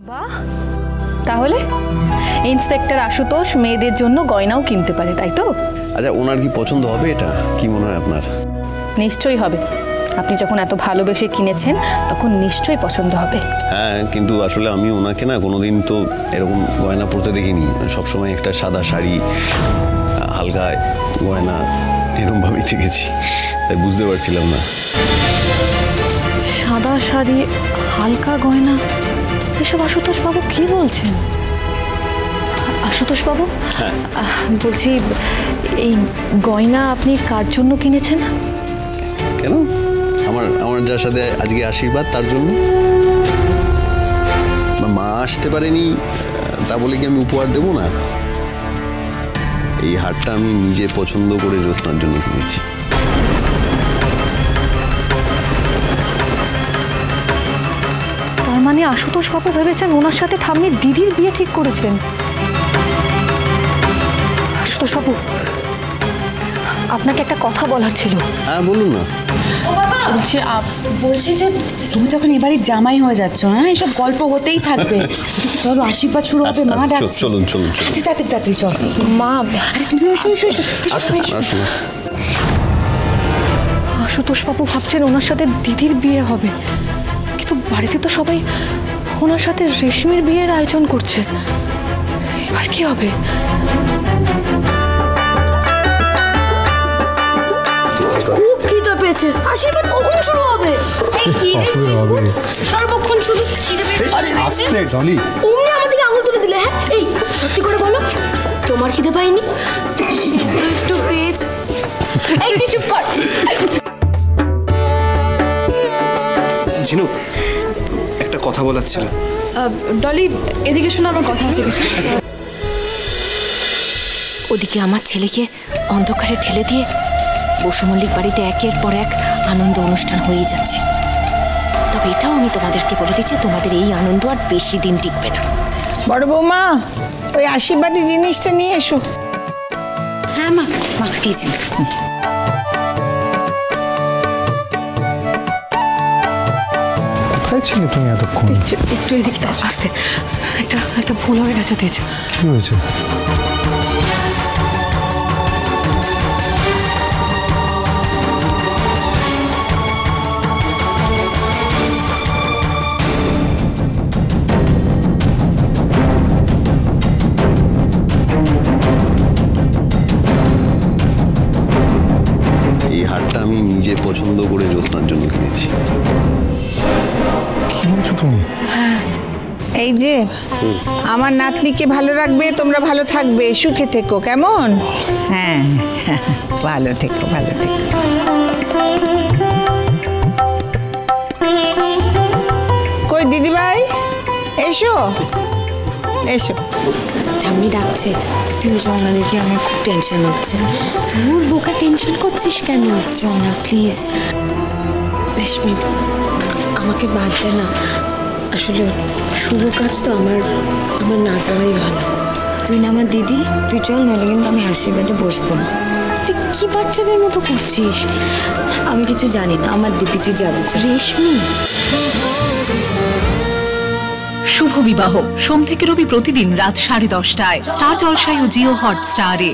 বাহ, তাহলে ইন্সপেক্টর আশুতোষ মেয়েদের জন্য গয়নাও কিনতে পারে, তাই তো? আচ্ছা, ওনার কি পছন্দ হবে এটা? কি মনে হয় আপনার? নিশ্চয়ই হবে। আপনি যখন এত ভালোবেসে কিনেছেন তখন নিশ্চয়ই পছন্দ হবে। হ্যাঁ, কিন্তু আসলে আমি ওনাকে না কোনোদিন তো এরকম গয়না পরতে দেখিনি। সবসময় একটা সাদা শাড়ি, হালকা গয়না এরকমভাবেই দেখেছি, তাই বুঝতে পারছিলাম না। সাদা শাড়ি, হালকা গয়না, এসব আশুতোষ বাবু কি বলছেন? আশুতোষ বাবু, বলছি এই গয়না আপনি কার জন্য কিনেছেন? কেন? আমার যার সাথে আজকে আশীর্বাদ তার জন্য। মা আসতে পারেনি তা বলে কি আমি উপহার দেবো না? এই হারটা আমি নিজে পছন্দ করে জ্যোৎস্নার জন্য কিনেছি। তার মানে আশুতোষ বাবু ভেবেছেন ওনার সাথে ঠাম্মি দিদির বিয়ে ঠিক করেছেন। আশুতোষ বাবু, আপনাকে একটা কথা বলার ছিল। হ্যাঁ, বলুন না। বলছি যে তুমি যখন এবারে জামাই হয়ে যাচ্ছ, হ্যাঁ, এসব গল্প হতেই থাকবে। চলো, আশীর্বাদ শুরু হবে, মা ডাকছে। চলুন চলুন তাড়াতাড়ি চল। মা, আরে তুমি এসো। আশুতোষ বাবু ভাবছেন ওনার সাথে দিদির বিয়ে হবে, কিন্তু বাড়িতে তো সবাই ওনার সাথে রেশমির বিয়ের আয়োজন করছে। এবার কি হবে? খুব খিদে পেয়েছে। আশীর্বাদ কখন শুরু হবে? এই কি রে চিকু, সর্বক্ষণ শুধু খিদে পেয়েছে। আস্তে জলি, ওমনি আমার দিকে আঙুল তুলে দিলে। হ্যাঁ, এই সত্যি করে বলো, তোমার খিদে পাইনি? একটু পেয়েছে। এই তুই চুপ কর। ঝিনুক, একটা কথা বলার ছিল। ডলি, এদিকে শোনো, আমার কথা আছে কিছু। ওদিকে আমার ছেলেকে অন্ধকারে ঠেলে দিয়ে বসু মল্লিক বাড়িতে একের পর এক আনন্দ অনুষ্ঠান হয়েই যাচ্ছে। তবে এটাও আমি তোমাদেরকে বলে দিচ্ছি, তোমাদের এই আনন্দ আর বেশি দিন টিকবে না। বড় বৌমা, ওই আশীর্বাদী জিনিসটা নিয়ে এসো। হ্যাঁ মা, এই যে। কোথায় ছিলে তুমি এতক্ষণ? একটু এদিকে আসতে, একটা ভুল হয়ে গেছে। তেজ, কি হয়েছে? এই হারটা আমি নিজে পছন্দ করে জ্যোৎস্নার জন্য কিনেছি। কি বলছো তুমি? এই যে আমার নাতনিকে ভালো রাখবে, তোমরা ভালো থাকবে, সুখে থেকো, কেমন? হ্যাঁ, ভালো থেকো। কই দিদিভাই, এসো। ঠাম্মি ডাকছে। তুই চল না দিদি, আমার খুব টেনশন হচ্ছে। তোর বোকা টেনশন করছিস কেন? চল না প্লিজ। রেশমি, আমাকে বাদ দে না। আসলে শুভ কাজ তো আমার না যাওয়াই ভালো। তুই না আমার দিদি, তুই চল, নাহলে কিন্তু আমি আশীর্বাদে বসবো না। তুই কি বাচ্চাদের মতো করছিস? আমি কিছু জানি না, আমার দিদি, তুই যাবি। রেশমি, শুভ বিবাহ সোম থেকে রবি প্রতিদিন রাত 10:30টায় স্টার জলসায় ও জিও হটস্টারে।